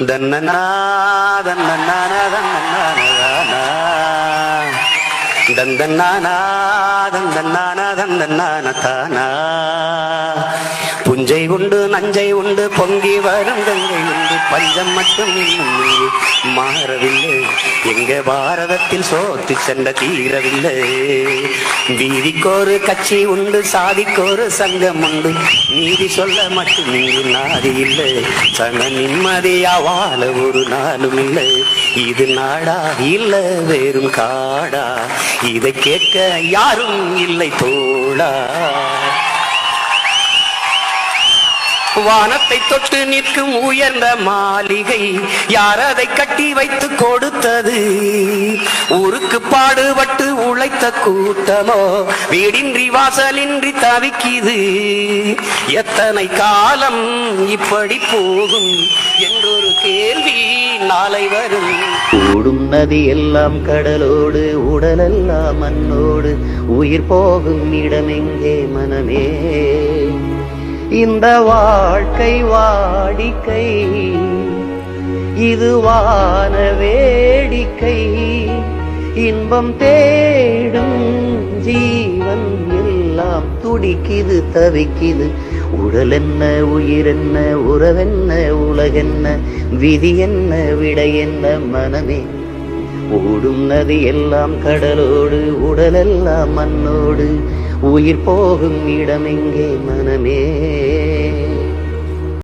தன்னனா தன்னனானா தன்னனானா தந்தன்னானா தந்தன்னானா தந்தன்னான தானா. புஞ்சை உண்டு நஞ்சை உண்டு பொங்கி வரும் கங்கை உண்டு பஞ்சம் மட்டும் இன்னும் மாறவில்லை. எங்க பாரதத்தில் சோத்து சண்டை தீரவில்லை. வீதிக்கோரு கட்சி உண்டு சாதிக்கோரு சங்கம் உண்டு நீதி சொல்ல மட்டும் இங்கு நாதி இல்லை. சன நிம்மதியா வாழ ஒரு நாளும் இல்லை. இது நாடா இல்ல வேறும் காடா இதை கேட்க யாரும் இல்லை தோழா. வானத்தை தொட்டு நிற்கும் உயர்ந்த மாளிகை யார் அதை கட்டி வைத்து கொடுத்தது? ஊருக்கு பாடுபட்டு உழைத்த கூட்டமோ வீடின்றி வாசலின்றி தவிக்குது. எத்தனை காலம் இப்படி போகும் என்றொரு கேள்வி நாளை வரும். ஓடும் நதி எல்லாம் கடலோடு உடலெல்லாம் மண்ணோடு உயிர் போகும் இடமெங்கே மனமே. இந்த வாழ்க்கை வாடிக்கை இது வான வேடிக்கை. இன்பம் தேடும் ஜீவன் எல்லாம் துடிக்குது தவிக்குது. உடல் என்ன உயிர் என்ன உறவென்ன உலகென்ன விதி என்ன விடை என்ன மனமே. ஓடும் நதி எல்லாம் கடலோடு உடலெல்லாம் மண்ணோடு உயிர் போகும் இடமெங்கே மனமே.